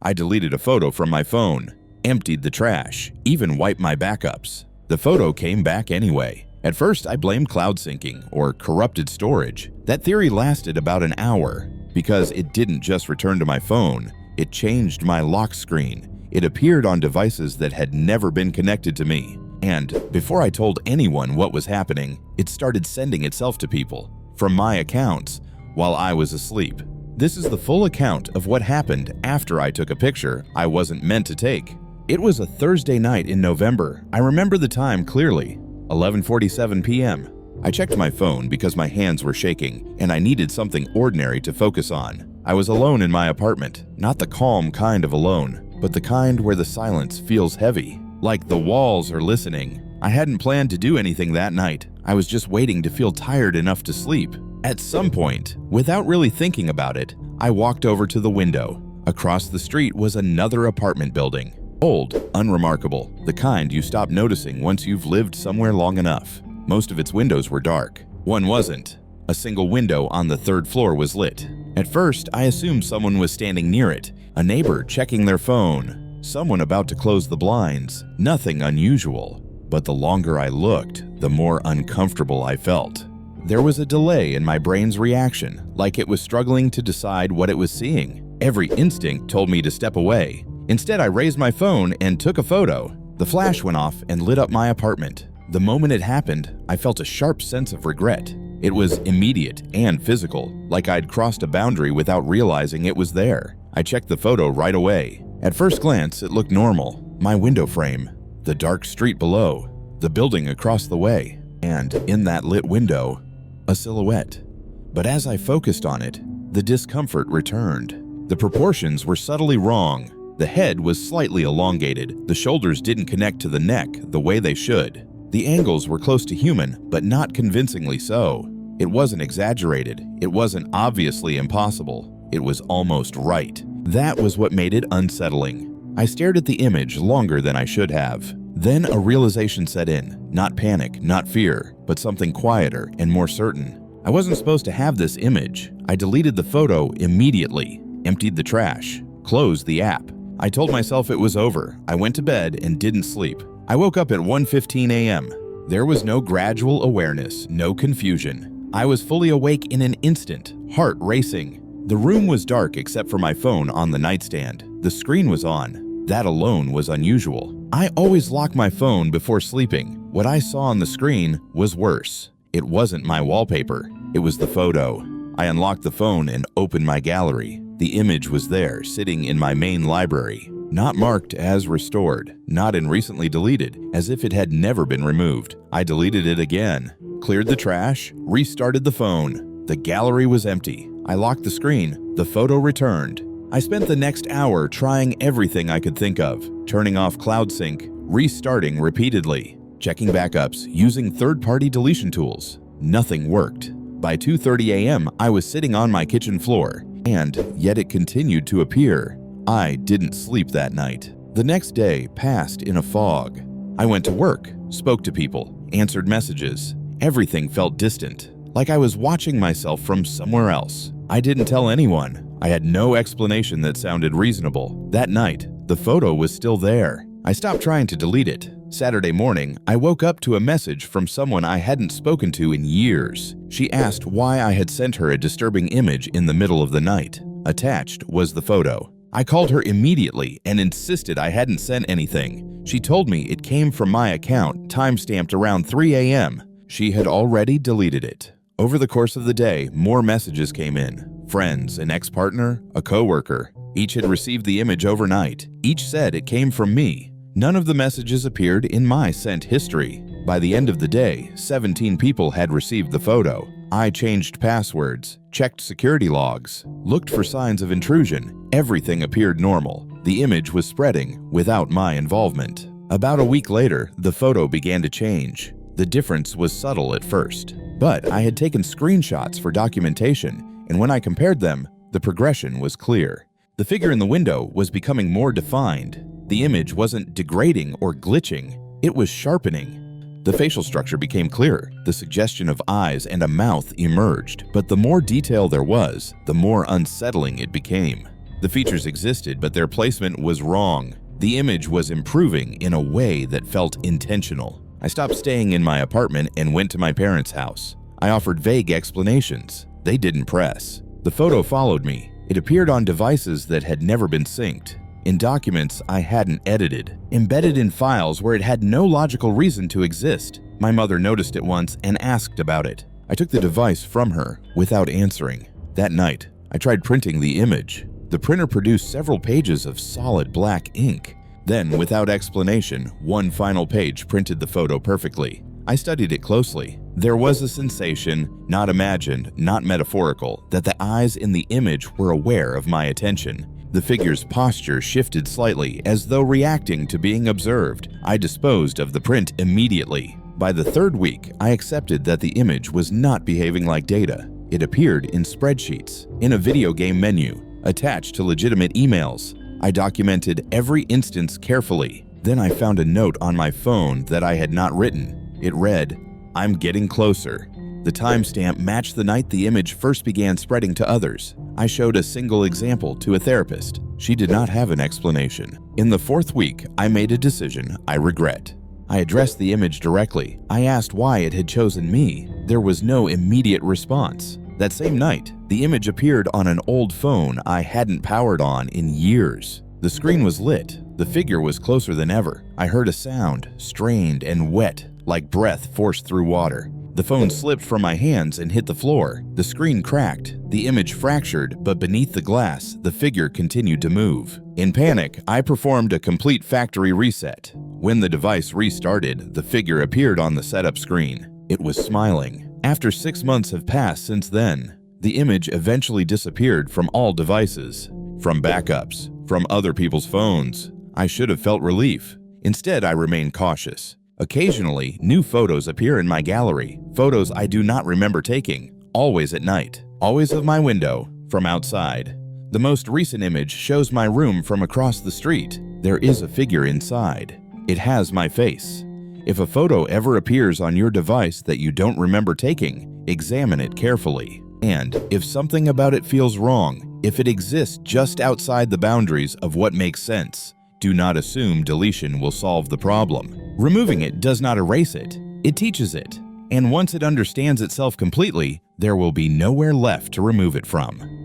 I deleted a photo from my phone, emptied the trash, even wiped my backups. The photo came back anyway. At first, I blamed cloud syncing or corrupted storage. That theory lasted about an hour because it didn't just return to my phone, it changed my lock screen. It appeared on devices that had never been connected to me. And before I told anyone what was happening, it started sending itself to people from my accounts while I was asleep. This is the full account of what happened after I took a picture I wasn't meant to take. It was a Thursday night in November. I remember the time clearly, 11:47 p.m. I checked my phone because my hands were shaking and I needed something ordinary to focus on. I was alone in my apartment, not the calm kind of alone, but the kind where the silence feels heavy, like the walls are listening. I hadn't planned to do anything that night. I was just waiting to feel tired enough to sleep. At some point, without really thinking about it, I walked over to the window. Across the street was another apartment building. Old, unremarkable, the kind you stop noticing once you've lived somewhere long enough. Most of its windows were dark. One wasn't. A single window on the third floor was lit. At first, I assumed someone was standing near it, a neighbor checking their phone, someone about to close the blinds. Nothing unusual. But the longer I looked, the more uncomfortable I felt. There was a delay in my brain's reaction, like it was struggling to decide what it was seeing. Every instinct told me to step away. Instead, I raised my phone and took a photo. The flash went off and lit up my apartment. The moment it happened, I felt a sharp sense of regret. It was immediate and physical, like I'd crossed a boundary without realizing it was there. I checked the photo right away. At first glance, it looked normal. My window frame, the dark street below, the building across the way, and in that lit window, a silhouette. But as I focused on it, the discomfort returned. The proportions were subtly wrong. The head was slightly elongated. The shoulders didn't connect to the neck the way they should. The angles were close to human, but not convincingly so. It wasn't exaggerated. It wasn't obviously impossible. It was almost right. That was what made it unsettling. I stared at the image longer than I should have. Then a realization set in. Not panic, not fear, but something quieter and more certain. I wasn't supposed to have this image. I deleted the photo immediately, emptied the trash, closed the app. I told myself it was over. I went to bed and didn't sleep. I woke up at 1:15 a.m. There was no gradual awareness, no confusion. I was fully awake in an instant, heart racing. The room was dark except for my phone on the nightstand. The screen was on. That alone was unusual. I always lock my phone before sleeping. What I saw on the screen was worse. It wasn't my wallpaper. It was the photo. I unlocked the phone and opened my gallery. The image was there, sitting in my main library. Not marked as restored, not in recently deleted, as if it had never been removed. I deleted it again, cleared the trash, restarted the phone. The gallery was empty. I locked the screen. The photo returned. I spent the next hour trying everything I could think of, turning off Cloud Sync, restarting repeatedly, checking backups, using third-party deletion tools. Nothing worked. By 2:30 a.m., I was sitting on my kitchen floor, and yet it continued to appear. I didn't sleep that night. The next day passed in a fog. I went to work, spoke to people, answered messages. Everything felt distant, like I was watching myself from somewhere else. I didn't tell anyone. I had no explanation that sounded reasonable. That night, the photo was still there. I stopped trying to delete it. Saturday morning, I woke up to a message from someone I hadn't spoken to in years. She asked why I had sent her a disturbing image in the middle of the night. Attached was the photo. I called her immediately and insisted I hadn't sent anything. She told me it came from my account, time-stamped around 3 a.m. She had already deleted it. Over the course of the day, more messages came in. Friends, an ex-partner, a coworker. Each had received the image overnight. Each said it came from me. None of the messages appeared in my sent history. By the end of the day, 17 people had received the photo. I changed passwords, checked security logs, looked for signs of intrusion. Everything appeared normal. The image was spreading without my involvement. About a week later, the photo began to change. The difference was subtle at first, but I had taken screenshots for documentation, and when I compared them, the progression was clear. The figure in the window was becoming more defined. The image wasn't degrading or glitching, it was sharpening. The facial structure became clearer. The suggestion of eyes and a mouth emerged, but the more detail there was, the more unsettling it became. The features existed, but their placement was wrong. The image was improving in a way that felt intentional. I stopped staying in my apartment and went to my parents' house. I offered vague explanations. They didn't press. The photo followed me. It appeared on devices that had never been synced, in documents I hadn't edited, embedded in files where it had no logical reason to exist. My mother noticed it once and asked about it. I took the device from her without answering. That night, I tried printing the image. The printer produced several pages of solid black ink. Then, without explanation, one final page printed the photo perfectly. I studied it closely. There was a sensation, not imagined, not metaphorical, that the eyes in the image were aware of my attention. The figure's posture shifted slightly, as though reacting to being observed. I disposed of the print immediately. By the third week, I accepted that the image was not behaving like data. It appeared in spreadsheets, in a video game menu, attached to legitimate emails. I documented every instance carefully. Then I found a note on my phone that I had not written. It read, "I'm getting closer." The timestamp matched the night the image first began spreading to others. I showed a single example to a therapist. She did not have an explanation. In the fourth week, I made a decision I regret. I addressed the image directly. I asked why it had chosen me. There was no immediate response. That same night, the image appeared on an old phone I hadn't powered on in years. The screen was lit. The figure was closer than ever. I heard a sound, strained and wet, like breath forced through water. The phone slipped from my hands and hit the floor. The screen cracked. The image fractured, but beneath the glass, the figure continued to move. In panic, I performed a complete factory reset. When the device restarted, the figure appeared on the setup screen. It was smiling. After 6 months have passed since then, the image eventually disappeared from all devices, from backups, from other people's phones. I should have felt relief. Instead, I remained cautious. Occasionally, new photos appear in my gallery, photos I do not remember taking, always at night, always of my window, from outside. The most recent image shows my room from across the street. There is a figure inside. It has my face. If a photo ever appears on your device that you don't remember taking, examine it carefully. And if something about it feels wrong, if it exists just outside the boundaries of what makes sense, do not assume deletion will solve the problem. Removing it does not erase it, it teaches it. And once it understands itself completely, there will be nowhere left to remove it from.